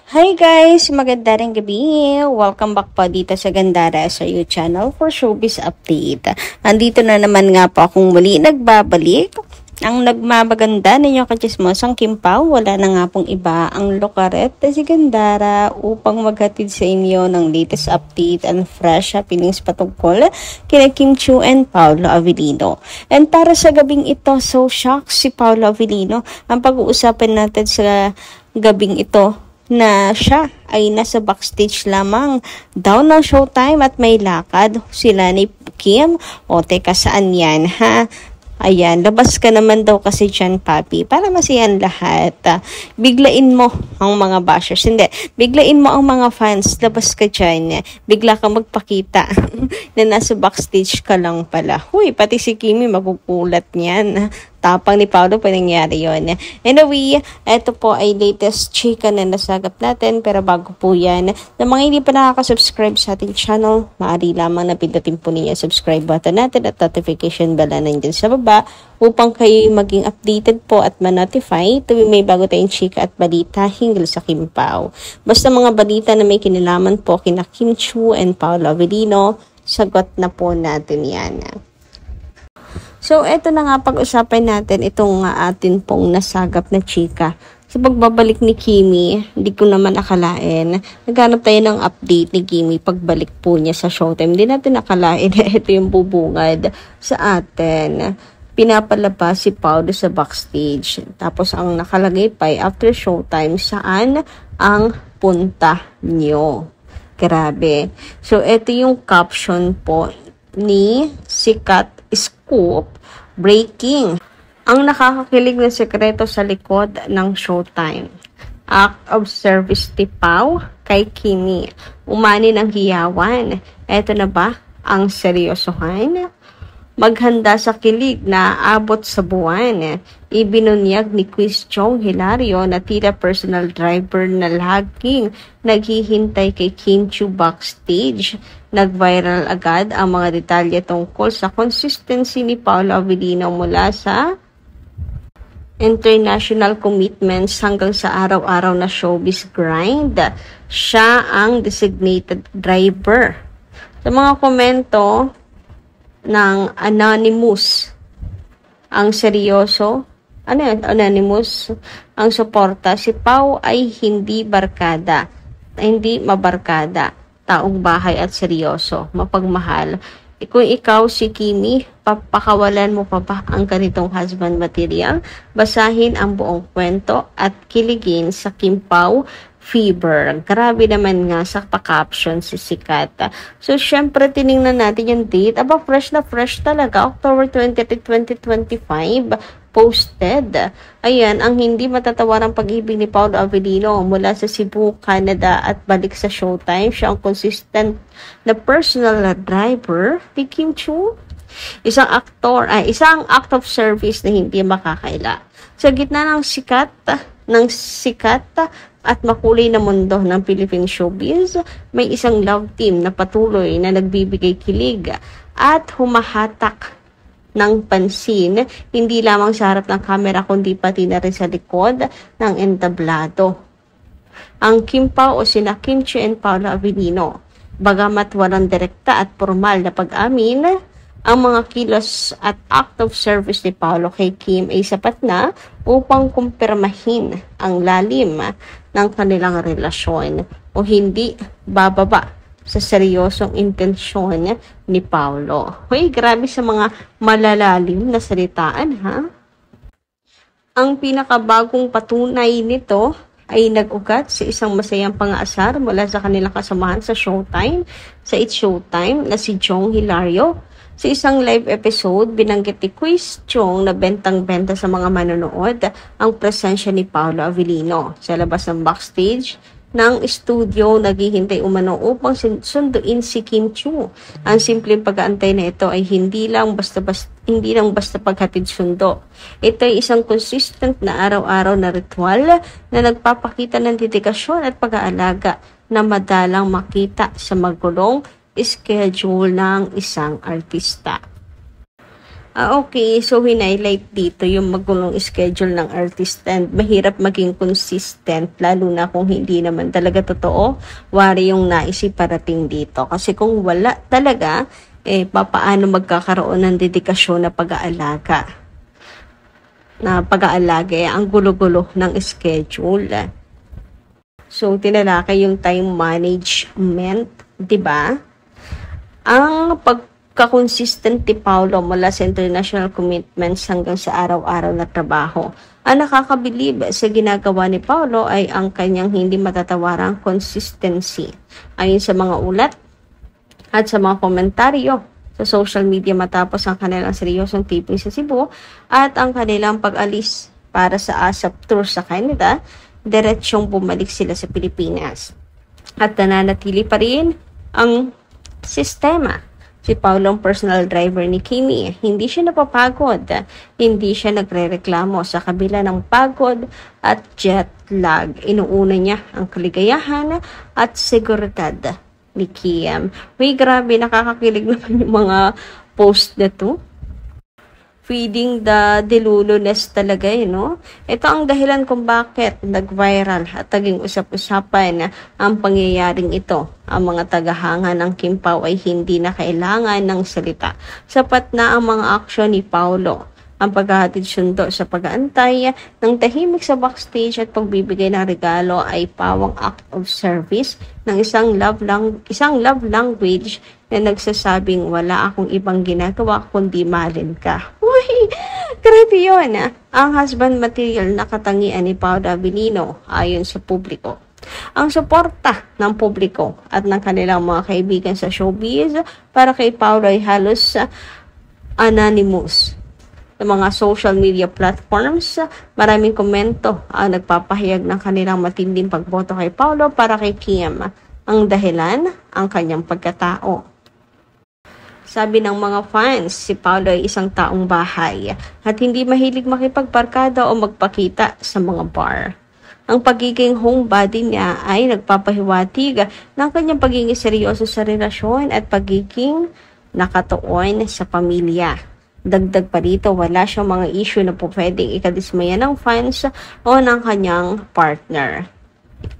Hi guys! Maganda rin gabi! Welcome back po dito sa Gandara sa YouTube channel for Showbiz Update. Andito na naman nga po akong muli nagbabalik. Ang nagmamaganda ninyo kachismosang Kim Pao, wala na nga pong iba ang Locaret na si Gandara upang maghatid sa inyo ng latest update and fresh happenings patungkol kina Kim Chiu and Paolo Avellino. And para sa gabing ito, so shocked si Paolo Avellino. Ang pag-uusapan natin sa gabing ito na siya ay nasa backstage lamang daw ng Showtime at may lakad sila ni Kim. O teka, saan yan ha? Ayan, labas ka naman daw kasi dyan, papi, para masiyan lahat. Biglain mo ang mga bashers. Hindi, biglain mo ang mga fans. Labas ka dyan. Bigla ka magpakita na nasa backstage ka lang pala. Huy, pati si Kimi magugulat niyan. Tapang ni Paolo pa nangyari yun. Anyway, ito po ay latest chika na nasagap natin. Pero bago po yan, na mga hindi pa nakaka-subscribe sa ating channel, maaari lamang na pindutin po ninyo subscribe button natin at notification bell na nandyan sa baba upang kayo maging updated po at ma-notify tuwing may bago tayong chika at balita hinggil sa Kim Pao. Basta mga balita na may kinalaman po kina Kim Chiu and Paolo Avellino, sagot na po natin yan. So, eto na nga pag-usapan natin itong atin pong nasagap na chika. Sa pagbabalik ni Kimi, hindi ko naman akalain. Naghanap tayo ng update ni Kimi pagbalik po niya sa Showtime. Hindi natin akalain na ito yung bubungad sa atin. Pinapalabas si Paolo sa backstage. Tapos ang nakalagay pa ay after Showtime, saan ang punta niyo? Grabe. So, ito yung caption po ni Sikat Scoop, breaking. Ang nakakakilig na sekreto sa likod ng Showtime. Act of service ni Pao kay Kimi. Umani ng hiyawan. Eto na ba ang seryosohan? Maghanda sa kilig na abot sa buwan. Ibinunyag ni Quiz Chong Hilario na tila personal driver na laging naghihintay kay Kim Chiu backstage. Nag-viral agad ang mga detalye tungkol sa consistency ni Paolo Avellino mula sa international commitments hanggang sa araw-araw na showbiz grind. Siya ang designated driver. Sa mga komento ng Anonymous, ang seryoso, ano yun? Anonymous, ang suporta, si Pao ay hindi barkada, hindi mabarkada, taong bahay at seryoso, mapagmahal. Kung ikaw si Kimi, papakawalan mo pa ba ang ganitong husband material? Basahin ang buong kwento at kiligin sa Kim Pao Fever. Grabe naman nga sa pa-caption si Sikat. So, syempre, tiningnan natin yung date. Aba, fresh na fresh talaga. October 20, 2025. Posted. Ayan, ang hindi matatawarang pag-ibig ni Paolo Avellino mula sa Cebu, Canada at balik sa Showtime. Siya ang consistent na personal driver ni Kim Chiu. Isang isang act of service na hindi makakaila. Sa gitna ng sikat at makulay na mundo ng Philippine showbiz, may isang love team na patuloy na nagbibigay kilig at humahatak ng pansin, hindi lamang sa harap ng kamera kundi pati na rin sa likod ng entablado. Ang Kim Pao o sina Kim Chiu and Paolo Avellino, bagamat walang direkta at formal na pag-amin, ang mga kilos at act of service ni Paolo kay Kim ay sapat na upang kumpirmahin ang lalim ng kanilang relasyon o hindi bababa sa seryosong intensyon ni Paolo. Hoy, grabe sa mga malalalim na salitaan, ha? Ang pinakabagong patunay nito ay nag-ugat sa isang masayang pang-aasar mula sa kanilang kasamahan sa Showtime, sa It's Showtime na si Chong Hilario. Sa isang live episode, binanggit ni Quiz Chong na bentang-benta sa mga manonood ang presensya ni Paolo Avellino sa labas ng backstage ng studio, naghihintay umano upang sunduin si Kim Chiu. Ang simpleng pag-aantay na ito ay hindi lang basta paghatid sundo. Ito ay isang consistent na araw-araw na ritual na nagpapakita ng dedikasyon at pag-aalaga na madalang makita sa magulong schedule ng isang artista. Okay, so hinighlight dito yung magulong schedule ng artist and mahirap maging consistent lalo na kung hindi naman talaga totoo wari yung naisip parating dito. Kasi kung wala talaga, papaano magkakaroon ng dedikasyon na pag-aalaga? Ang gulo-gulo ng schedule. So, tinalakay yung time management, 'di ba? Ang pagka-consistent ni Paulo mula sa international commitments hanggang sa araw-araw na trabaho. Ang nakakabilib sa ginagawa ni Paulo ay ang kanyang hindi matatawarang consistency. Ayon sa mga ulat at sa mga komentaryo sa social media matapos ang kanilang seryosong taping sa Cebu at ang kanilang pag-alis para sa ASAP tour sa Canada, diretsyong bumalik sila sa Pilipinas. At nananatili pa rin ang sistema. Si Paulo ang personal driver ni Kimi. Hindi siya napapagod. Hindi siya nagre-reklamo sa kabila ng pagod at jet lag. Inuuna niya ang kaligayahan at seguridad ni Kim. Uy, grabe, nakakakilig naman yung mga post na to. Feeding the delulunes talaga no? Ito ang dahilan kung bakit nag-viral at naging usap-usapan ang pangyayaring ito. Ang mga tagahanga ng Kim Pao ay hindi na kailangan ng salita. Sapat na ang mga aksyon ni Paulo. Ang paghahatid sundo sa pag-aantay ng tahimik sa backstage at pagbibigay ng regalo ay pawang act of service ng isang love language na nagsasabing wala akong ibang ginagawa kundi mahalin ka. Uy, grabe yun. Ang husband material na katangian ni Paulo Abilino ayon sa publiko. Ang suporta ng publiko at ng kanilang mga kaibigan sa showbiz para kay Paulo ay halos anonymous. Sa mga social media platforms, maraming komento ang nagpapahayag ng kanilang matinding pagboto kay Paulo para kay Kim. Ang dahilan, ang kanyang pagkatao. Sabi ng mga fans, si Paulo ay isang taong bahay at hindi mahilig makipagbarkada o magpakita sa mga bar. Ang pagiging homebody niya ay nagpapahiwatig ng kanyang pagiging seryoso sa relasyon at pagiging nakatuon sa pamilya. Dagdag pa rito, wala siyang mga issue na po pwedeng ikadismaya ng fans o ng kanyang partner.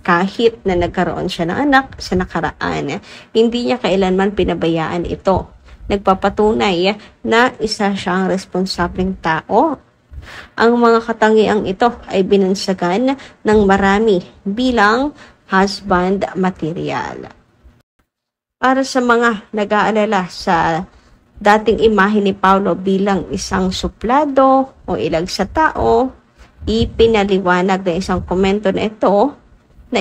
Kahit na nagkaroon siya ng anak sa nakaraan, hindi niya kailanman pinabayaan ito. Nagpapatunay na isa siyang responsableng tao. Ang mga katangiang ito ay binansagan ng marami bilang husband material. Para sa mga nag-aalala sa dating imahe ni Paulo bilang isang suplado o ilag sa tao, ipinaliwanag ng isang komento na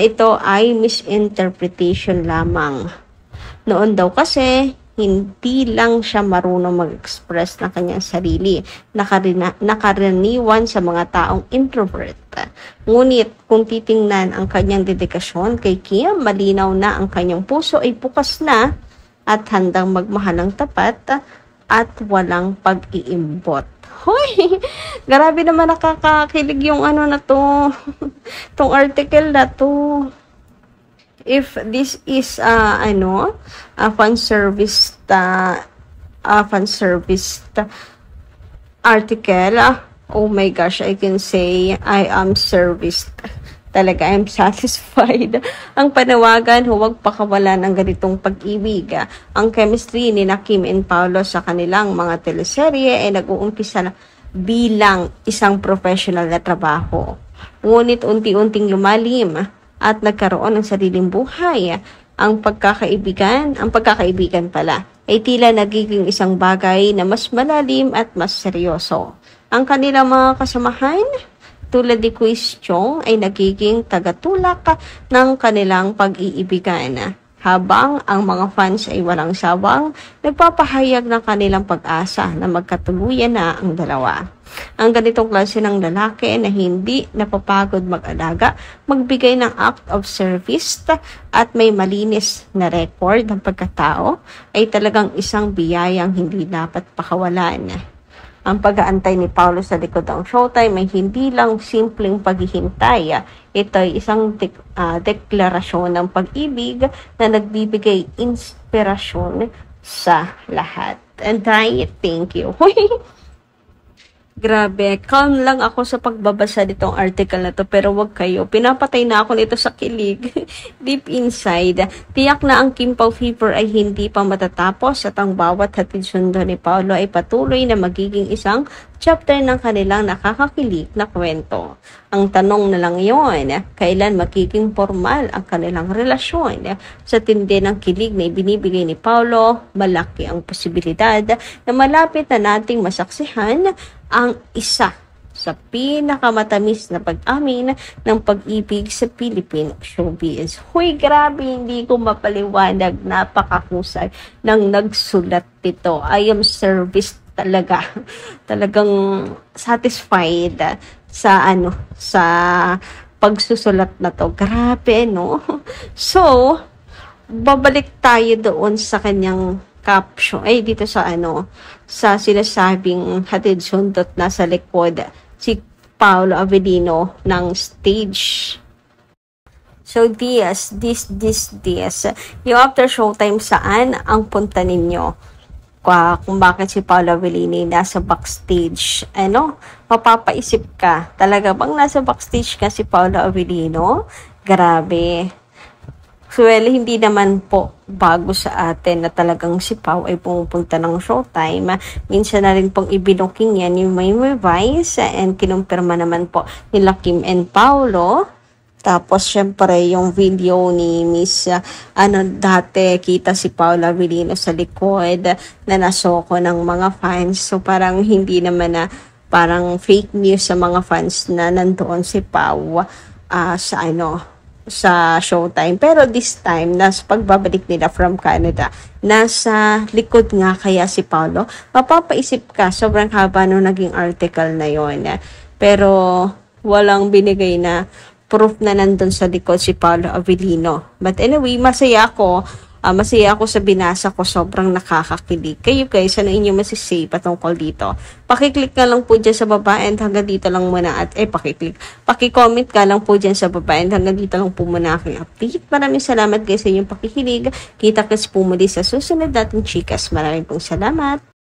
ito ay misinterpretation lamang. Noon daw kasi, hindi lang siya marunong mag-express ng kanyang sarili, nakaraniwan sa mga taong introvert. Ngunit kung titingnan ang kanyang dedikasyon kay Kim, malinaw na ang kanyang puso ay bukas na at handang magmahal ng tapat at walang pag-iimbot. Hoy, grabe naman nakakakilig yung na to, tong article na to. If this is a fan service article, oh my gosh, I can say I am serviced. Talaga, I'm satisfied. Ang panawagan, huwag pakawalan ng ganitong pag-ibig. Ang chemistry ni Kim and Paulo sa kanilang mga teleserye ay nag-uumpisa na bilang isang professional na trabaho. Ngunit unti-unting lumalim at nagkaroon ng sariling buhay. Ang pagkakaibigan pala ay tila nagiging isang bagay na mas malalim at mas seryoso. Ang kanilang mga kasamahan, tulad ni Quiz Chong, ay nagiging tagatulak ng kanilang pag-iibigan. Habang ang mga fans ay walang sawang nagpapahayag ng kanilang pag-asa na magkatuluyan na ang dalawa. Ang ganitong klase ng lalaki na hindi napapagod mag-alaga, magbigay ng act of service at may malinis na record ng pagkatao ay talagang isang biyayang hindi dapat pakawalan. Ang pag-aantay ni Paulo sa likod ng Showtime ay hindi lang simpleng paghihintay. Ito ay isang deklarasyon ng pag-ibig na nagbibigay inspirasyon sa lahat. And I thank you. Grabe, calm lang ako sa pagbabasa nitong article na to, pero wag kayo. Pinapatay na ako nito sa kilig. Deep inside, tiyak na ang Kim Pao fever ay hindi pa matatapos at ang bawat hatid sundo ni Paolo ay patuloy na magiging isang chapter ng kanilang nakakakilig na kwento. Ang tanong na lang yon, kailan magiging formal ang kanilang relasyon? Sa tindi ng kilig na ibinibigay ni Paolo, malaki ang posibilidad na malapit na nating masaksihan ang isa sa pinakamatamis na pag-amin ng pag-ibig sa Philippine showbiz. Huy, grabe, hindi ko mapaliwanag. Napakahusay ng nagsulat nito. I am serviced talaga. Talagang satisfied sa pagsusulat na to. Grabe, no? So, babalik tayo doon sa kanyang caption, dito sa sinasabing hatid sundot na sa likod si Paolo Avellino ng stage. So, this, yung after showtime, saan ang punta ninyo? Kung bakit si Paolo Avellino nasa backstage, mapapaisip ka, talaga bang nasa backstage ka si Paolo Avellino? Grabe. Well, hindi naman po bago sa atin na talagang si Pao ay pumupunta ng showtime. Minsan na rin pong ibinuking yan yung may Vice and kinumpirma naman po nila Kim and Paolo. Tapos, syempre, yung video ni Miss, dati kita si Paolo Avellino sa likod na nasoko ng mga fans. So, parang hindi naman na parang fake news sa mga fans na nandoon si Pao sa showtime. Pero this time, nasa pagbabalik nila from Canada, nasa likod nga kaya si Paolo. Mapapaisip ka, sobrang haba nung naging article na yon. Pero walang binigay na proof na nandun sa likod si Paolo Avellino. But anyway, masaya ako sa binasa ko, sobrang nakakakilig. Kayo guys, ano inyo masisay patungkol dito? Pakiclick ka lang po dyan sa baba and hanggang dito lang muna at pakicomment ka lang po dyan sa baba and hanggang dito lang po muna aking update. Maraming salamat guys sa inyong pakikilig. Kita-kits po muli sa susunod nating chikas. Maraming pong salamat.